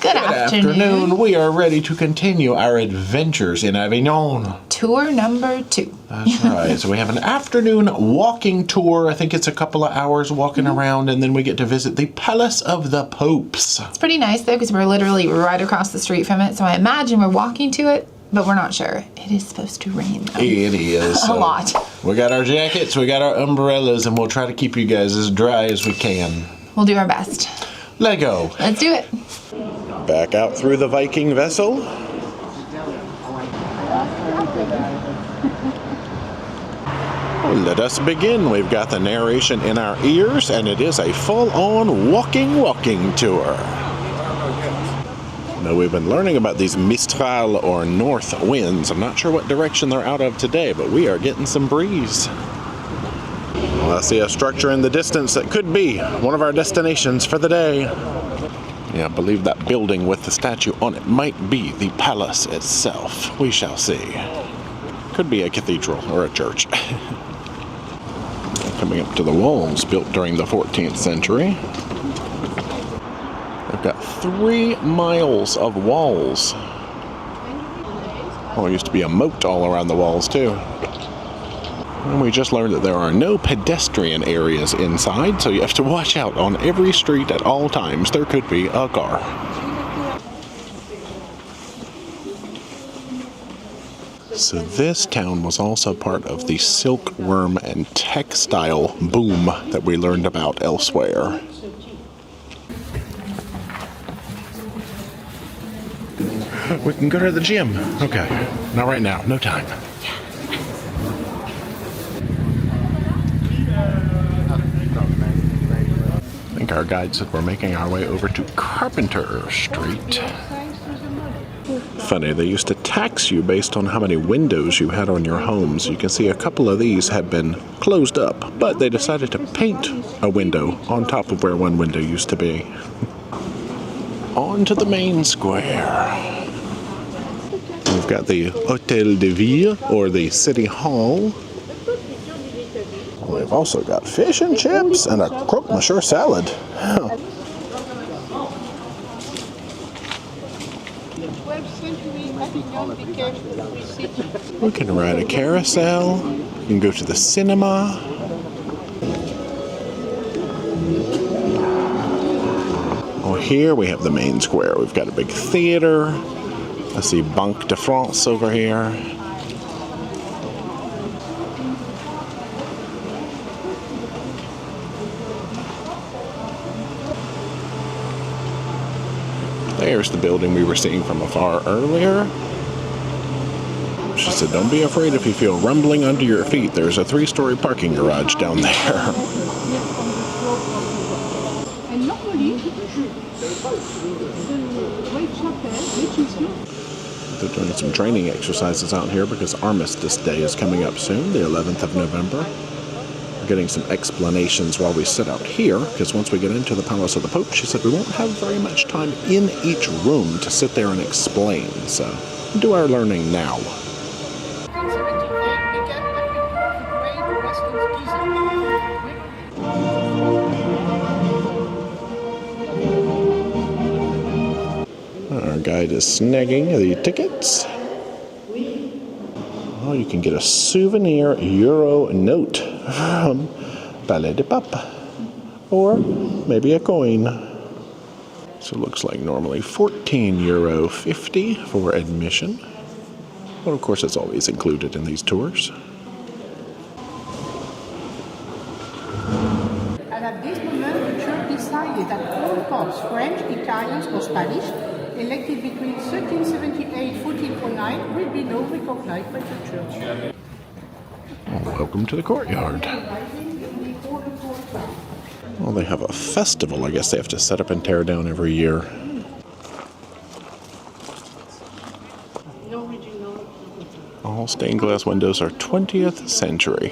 Good afternoon. We are ready to continue our adventures in Avignon. Tour number 2. That's right. So we have an afternoon walking tour. I think it's a couple of hours walking around, and then we get to visit the Palace of the Popes. It's pretty nice, though, because we're literally right across the street from it. So I imagine we're walking to it, but we're not sure. It is supposed to rain, though. It is. A lot. We got our jackets, we got our umbrellas, and we'll try to keep you guys as dry as we can. We'll do our best. Let go. Let's do it. Back out through the Viking vessel. Let us begin. We've got the narration in our ears, and it is a full-on walking tour. Now, we've been learning about these Mistral or north winds. I'm not sure what direction they're out of today, but we are getting some breeze. Well, I see a structure in the distance that could be one of our destinations for the day. Yeah, I believe that building with the statue on it might be the palace itself. We shall see. Could be a cathedral or a church. Coming up to the walls built during the 14th century. They've got 3 miles of walls. Oh, there used to be a moat all around the walls, too. And we just learned that there are no pedestrian areas inside, so you have to watch out on every street at all times. There could be a car. So this town was also part of the silkworm and textile boom that we learned about elsewhere. We can go to the gym. Okay, not right now, no time. I think our guide said we're making our way over to Carpenter Street. Funny, they used to tax you based on how many windows you had on your homes. You can see a couple of these had been closed up, but they decided to paint a window on top of where one window used to be. On to the main square. We've got the Hôtel de Ville, or the City Hall. We've also got fish and chips and a croque monsieur salad. Oh. We can ride a carousel. We can go to the cinema. Oh, here we have the main square. We've got a big theater. I see Banque de France over here. There's the building we were seeing from afar earlier. She said, don't be afraid if you feel rumbling under your feet. There's a 3-story parking garage down there. They're doing some training exercises out here because Armistice Day is coming up soon, the 11th of November. Getting some explanations while we sit out here, because once we get into the Palace of the Pope, she said we won't have very much time in each room to sit there and explain, so do our learning now. Our guide is snagging the tickets. Oh, you can get a souvenir Euro note from Palais Des Papes, or maybe a coin. So it looks like normally €14.50 for admission. But of course, it's always included in these tours. And at this moment, the church decided that all popes, French, Italians, or Spanish, elected between 1378 and 1409, will be now recognized by the church. Well, welcome to the courtyard. Well, they have a festival. I guess they have to set up and tear down every year. All stained glass windows are 20th century.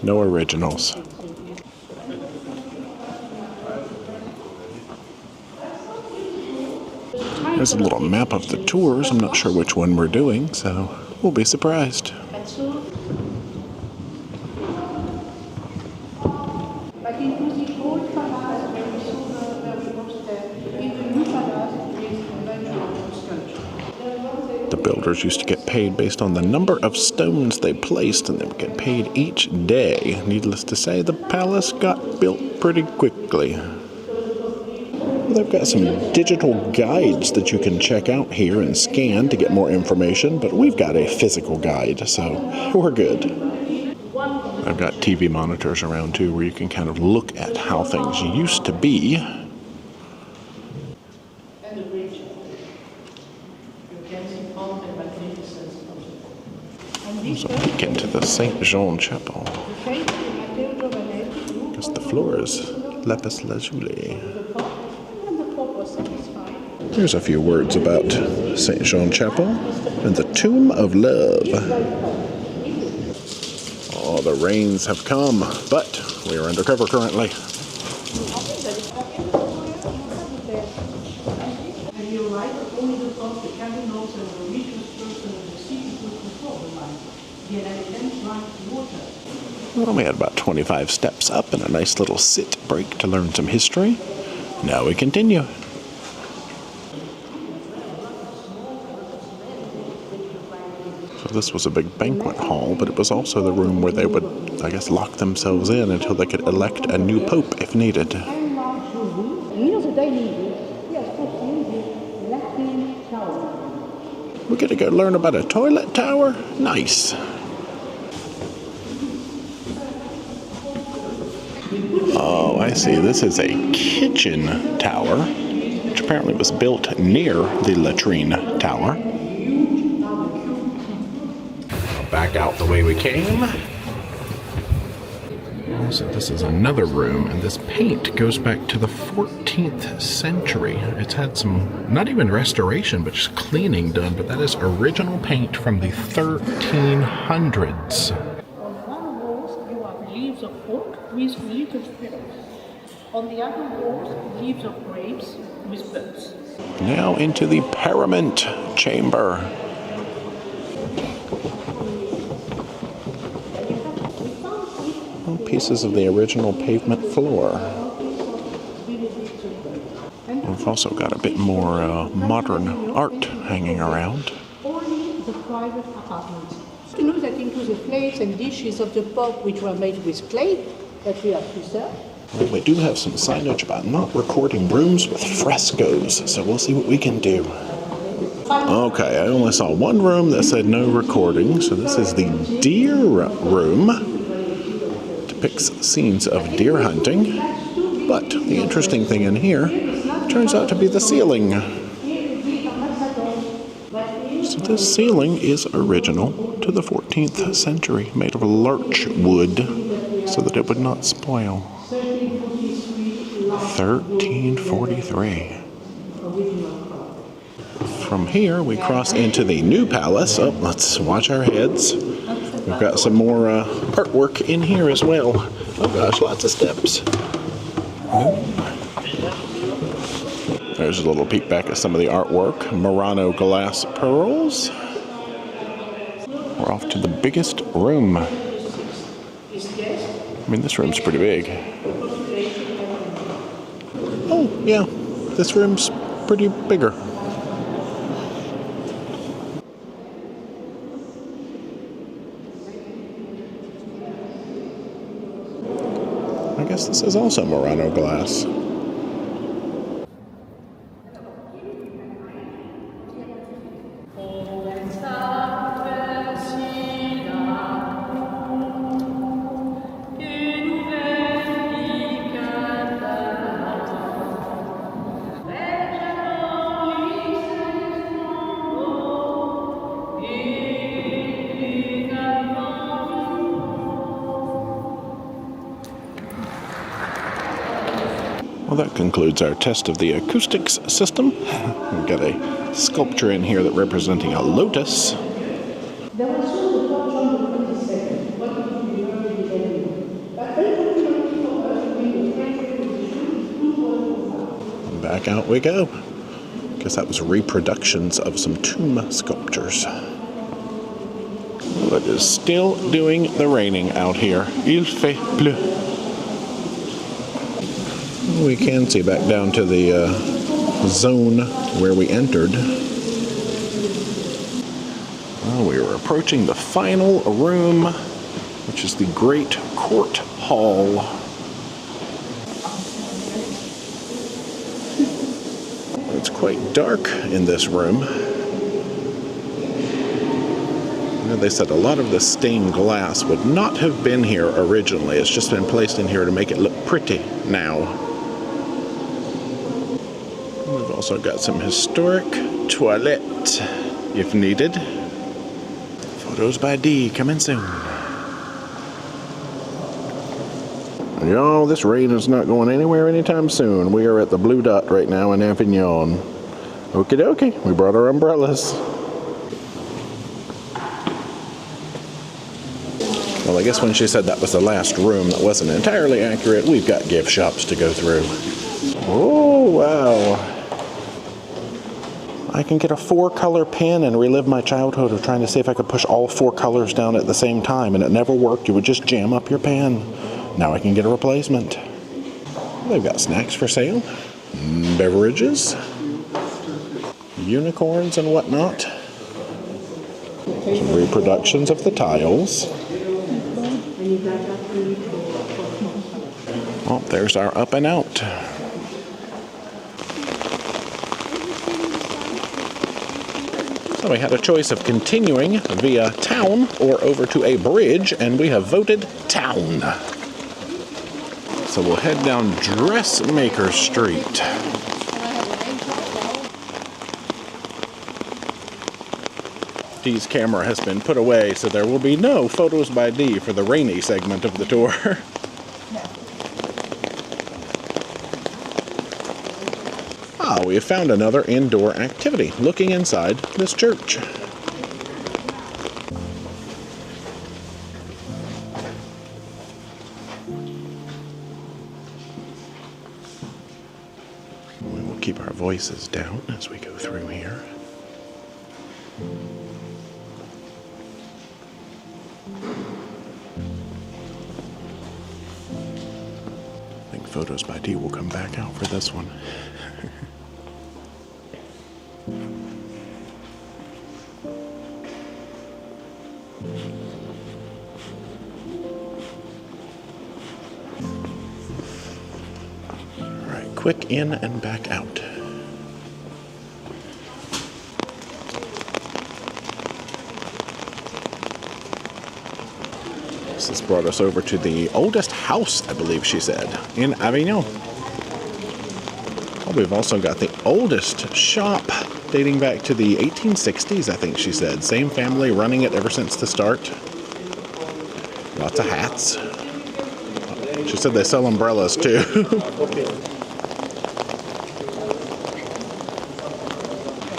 No originals. There's a little map of the tours. I'm not sure which one we're doing, so we'll be surprised. The builders used to get paid based on the number of stones they placed, and they would get paid each day. Needless to say, the palace got built pretty quickly. They've got some digital guides that you can check out here and scan to get more information, but we've got a physical guide, so we're good. I've got TV monitors around too, where you can kind of look at how things used to be. There's a peek into the Saint Jean Chapel. Because the floor is lapis lazuli. Here's a few words about Saint Jean Chapel and the Tomb of Love. Oh, the rains have come, but we are undercover currently. Well, we had about 25 steps up and a nice little sit break to learn some history. Now we continue. So this was a big banquet hall, but it was also the room where they would, I guess, lock themselves in until they could elect a new pope if needed. We're gonna go learn about a toilet tower? Nice. Oh, I see. This is a kitchen tower, which apparently was built near the latrine tower. Back out the way we came. So this is another room, and this paint goes back to the 14th century. It's had some, not even restoration, but just cleaning done, but that is original paint from the 1300s. On one wall, you have leaves of oak with little sparrows. On the other wall, leaves of grapes with buds. Now into the Parliament Chamber. Pieces of the original pavement floor. We've also got a bit more modern art hanging around. Only the private apartments. To know that into the plates and dishes of the Pope, which were made with clay, that we have preserved. Well, we do have some signage about not recording rooms with frescoes, so we'll see what we can do. Okay, I only saw one room that said no recording, so this is the deer room. Depicts scenes of deer hunting, but the interesting thing in here turns out to be the ceiling. So this ceiling is original to the 14th century, made of larch wood so that it would not spoil. 1343. From here we cross into the new palace. Oh, let's watch our heads. We've got some more artwork in here as well. Oh gosh, lots of steps. There's a little peek back at some of the artwork. Murano glass pearls. We're off to the biggest room. I mean, this room's pretty big. Oh, yeah, this room's pretty bigger. I guess this is also Murano glass. Well, that concludes our test of the acoustics system. We've got a sculpture in here that representing a lotus. And back out we go. Guess that was reproductions of some tomb sculptures. Well, it is still doing the raining out here. Il fait bleu. We can see back down to the zone where we entered. Well, we are approaching the final room, which is the Great Court Hall. It's quite dark in this room. They said a lot of the stained glass would not have been here originally. It's just been placed in here to make it look pretty now. We've also got some historic toilette if needed. Photos by D coming soon. Y'all, this rain is not going anywhere anytime soon. We are at the Blue Dot right now in Avignon. Okie dokie, we brought our umbrellas. Well, I guess when she said that was the last room, that wasn't entirely accurate. We've got gift shops to go through. Oh, wow. I can get a 4-color pen and relive my childhood of trying to see if I could push all 4 colors down at the same time, and it never worked. You would just jam up your pen. Now I can get a replacement. They've got snacks for sale, beverages, unicorns and whatnot. Some reproductions of the tiles. Oh, there's our up and out. So we had a choice of continuing via town or over to a bridge, and we have voted town. So we'll head down Dressmaker Street. D's camera has been put away, so there will be no photos by D for the rainy segment of the tour. Ah, we have found another indoor activity, looking inside this church. We will keep our voices down as we go through here. I think Photos by D will come back out for this one. Alright, quick in and back out. This has brought us over to the oldest house, I believe she said, in Avignon. Oh, we've also got the oldest shop dating back to the 1860s, I think she said. Same family running it ever since the start. Lots of hats. She said they sell umbrellas too.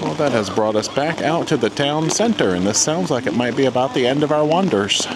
Well, that has brought us back out to the town center, and this sounds like it might be about the end of our wonders.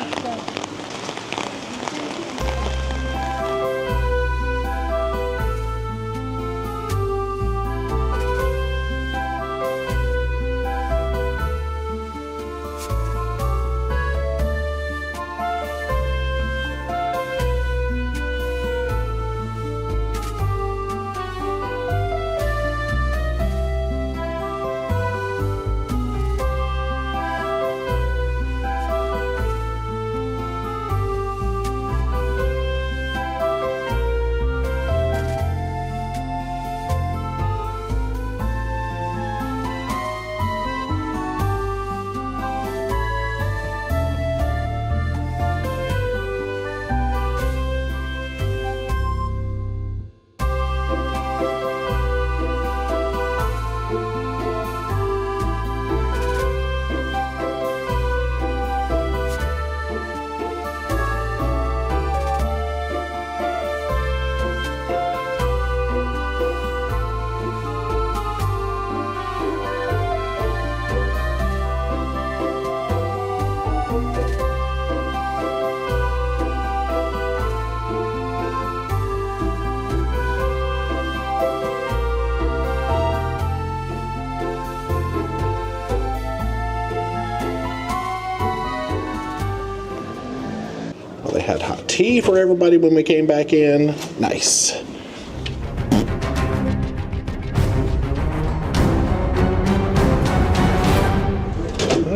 They had hot tea for everybody when we came back in. Nice.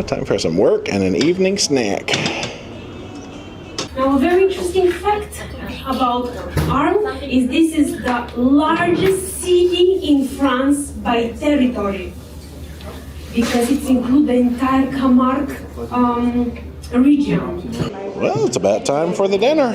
Time for some work and an evening snack. Now, a very interesting fact about Arles is this is the largest city in France by territory, because it includes the entire Camargue region. Well, it's about time for the dinner.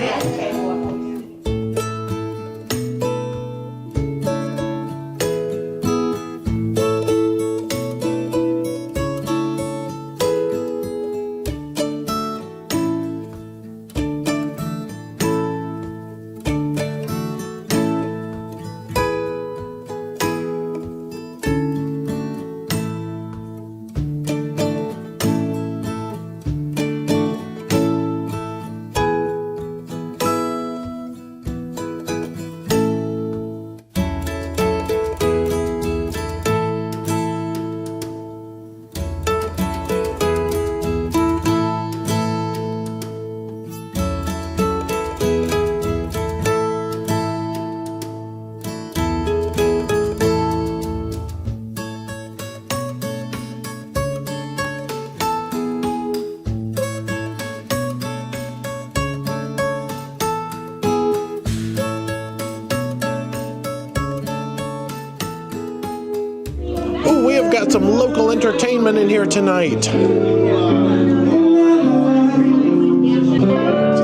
We have got some local entertainment in here tonight. So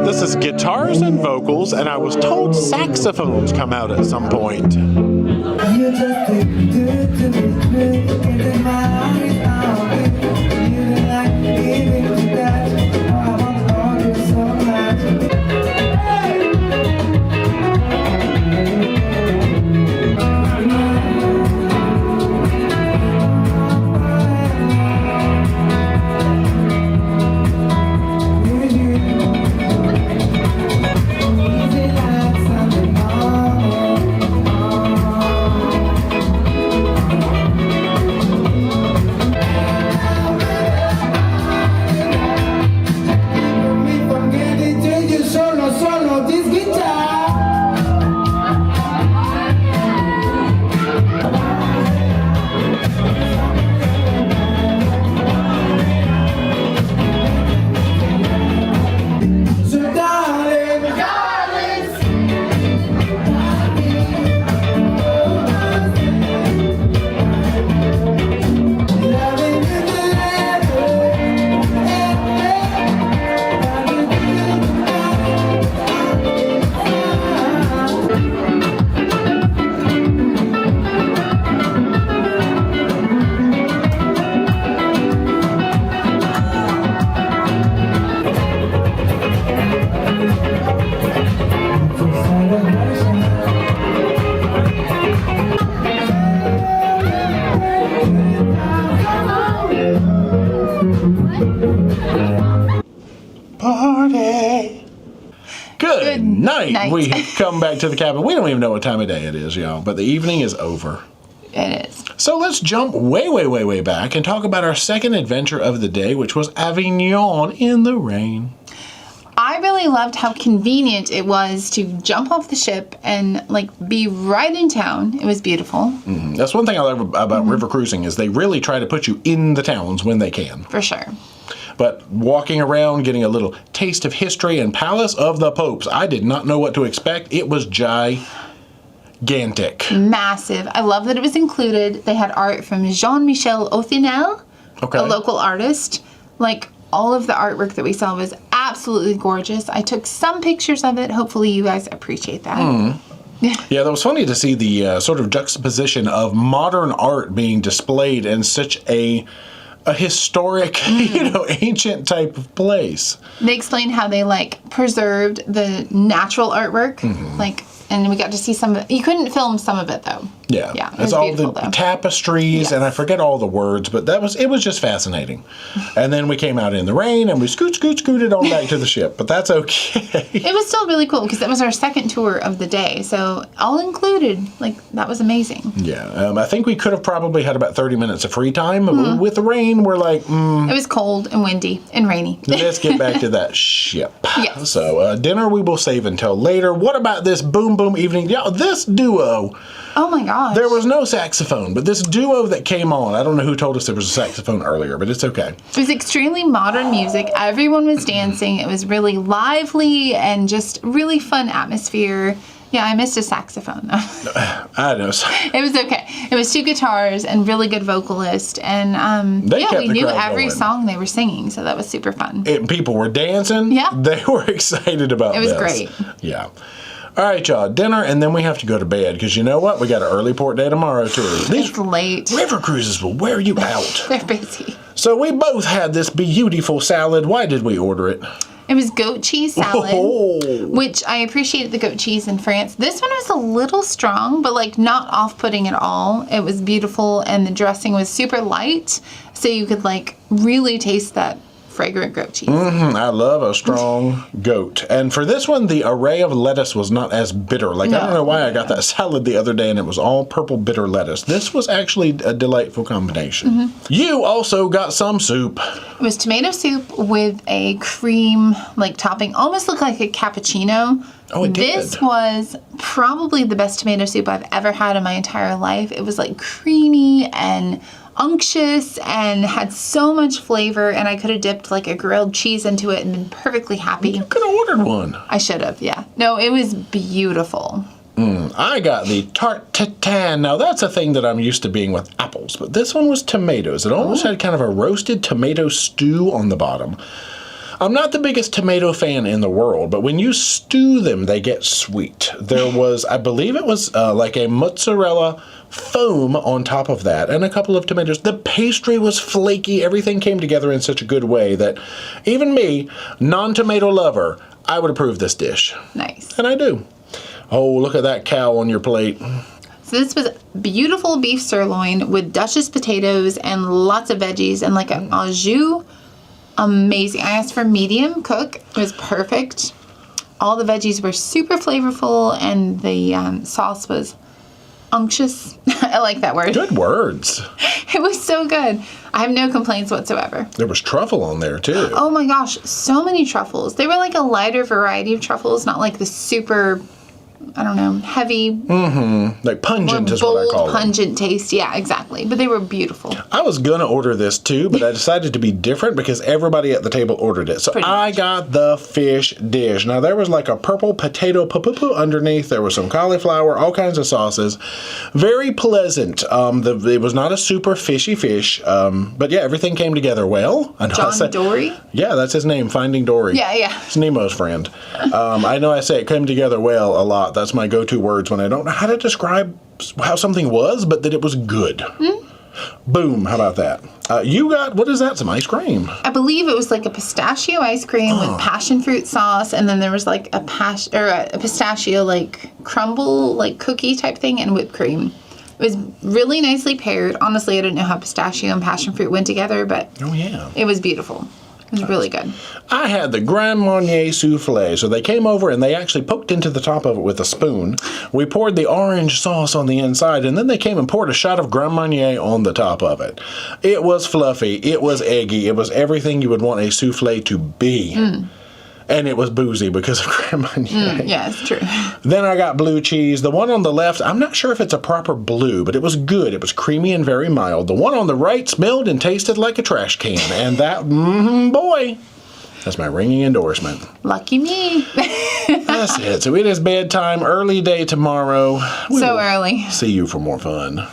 this is guitars and vocals, and I was told saxophones come out at some point. Party! Good night. We have come back to the cabin. We don't even know what time of day it is, y'all, but the evening is over. It is. So let's jump way back and talk about our second adventure of the day, which was Avignon in the rain. I really loved how convenient it was to jump off the ship and like be right in town. It was beautiful. That's one thing I love about river cruising is they really try to put you in the towns when they can. For sure. But walking around, getting a little taste of history and Palace of the Popes, I did not know what to expect. It was gigantic. Massive. I love that it was included. They had art from Jean-Michel Othinel, a local artist. Like, all of the artwork that we saw was absolutely gorgeous. I took some pictures of it. Hopefully you guys appreciate that. Yeah, that was funny to see the sort of juxtaposition of modern art being displayed in such a historic, ancient type of place. They explained how they preserved the natural artwork, and we got to see some of it. You couldn't film some of it though. Yeah, it it's was all the though. tapestries, and I forget all the words, but it was just fascinating. And then we came out in the rain, and we scooted on back to the ship, but that's okay. It was still really cool because that was our second tour of the day, so all included, that was amazing. Yeah, I think we could have probably had about 30 minutes of free time. With the rain, we're like, It was cold and windy and rainy. Let's get back to that ship. Yes. So dinner we will save until later. What about this boom boom evening? Yeah, this duo. Oh my gosh. gosh. There was no saxophone, but this duo that came on, I don't know who told us there was a saxophone earlier, but it's okay. It was extremely modern music. Everyone was dancing. It was really lively and just really fun atmosphere. Yeah, I missed a saxophone though. I know. It was okay. It was 2 guitars and really good vocalist, and we knew every song they were singing, so that was super fun. People were dancing. Yeah, they were excited about this. It was great. Yeah. All right, y'all, dinner, and then we have to go to bed, because you know what? We got an early port day tomorrow, too. It's late. River cruises will wear you out. They're busy. So we both had this beautiful salad. Why did we order it? It was goat cheese salad, which I appreciated the goat cheese in France. This one was a little strong, but like not off-putting at all. It was beautiful, and the dressing was super light, so you could like really taste that fragrant goat cheese. I love a strong goat. And for this one, the array of lettuce was not as bitter. Like, I don't know why I got that salad the other day and it was all purple bitter lettuce. This was actually a delightful combination. You also got some soup. It was tomato soup with a cream like topping. Almost looked like a cappuccino. Oh, it did. This was probably the best tomato soup I've ever had in my entire life. It was like creamy and unctuous and had so much flavor, and I could have dipped like a grilled cheese into it and been perfectly happy. You could have ordered one. I should have, yeah. No, it was beautiful. I got the tarte tatin. Now that's a thing that I'm used to being with apples, but this one was tomatoes. It almost had kind of a roasted tomato stew on the bottom. I'm not the biggest tomato fan in the world, but when you stew them, they get sweet. There was, I believe it was like a mozzarella foam on top of that and a couple of tomatoes. The pastry was flaky. Everything came together in such a good way that even me, non-tomato lover, I would approve this dish. Nice. And I do. Oh, look at that cow on your plate. So this was beautiful beef sirloin with Duchess potatoes and lots of veggies and like an au jus. Amazing. I asked for medium cook. It was perfect. All the veggies were super flavorful, and the sauce was unctuous. I like that word. Good words. It was so good. I have no complaints whatsoever. There was truffle on there too. Oh my gosh, so many truffles. They were like a lighter variety of truffles, not like the super, I don't know, heavy. Like pungent or is what I call it. Pungent taste. Yeah, exactly. But they were beautiful. I was going to order this too, but I decided to be different because everybody at the table ordered it. So I got the fish dish. Now there was like a purple potato poo underneath. There was some cauliflower, all kinds of sauces. Very pleasant. It was not a super fishy fish, but yeah, everything came together well. John Dory? Yeah, that's his name, Finding Dory. Yeah. It's Nemo's friend. I know I say it came together well a lot. That's my go-to words when I don't know how to describe how something was, but that it was good. Boom, how about that? You got, what is that, some ice cream? I believe it was like a pistachio ice cream with passion fruit sauce, and then there was like a pistachio like crumble, like cookie type thing, and whipped cream. It was really nicely paired. Honestly, I didn't know how pistachio and passion fruit went together, but it was beautiful. It was really good. I had the Grand Marnier souffle. So they came over and they actually poked into the top of it with a spoon. We poured the orange sauce on the inside, and then they came and poured a shot of Grand Marnier on the top of it. It was fluffy. It was eggy. It was everything you would want a souffle to be. And it was boozy because of Grand Marnier. Yeah, it's true. Then I got blue cheese. The one on the left, I'm not sure if it's a proper blue, but it was good. It was creamy and very mild. The one on the right smelled and tasted like a trash can. And that, boy, that's my ringing endorsement. Lucky me. That's it. So it is bedtime, early day tomorrow. So early. See you for more fun.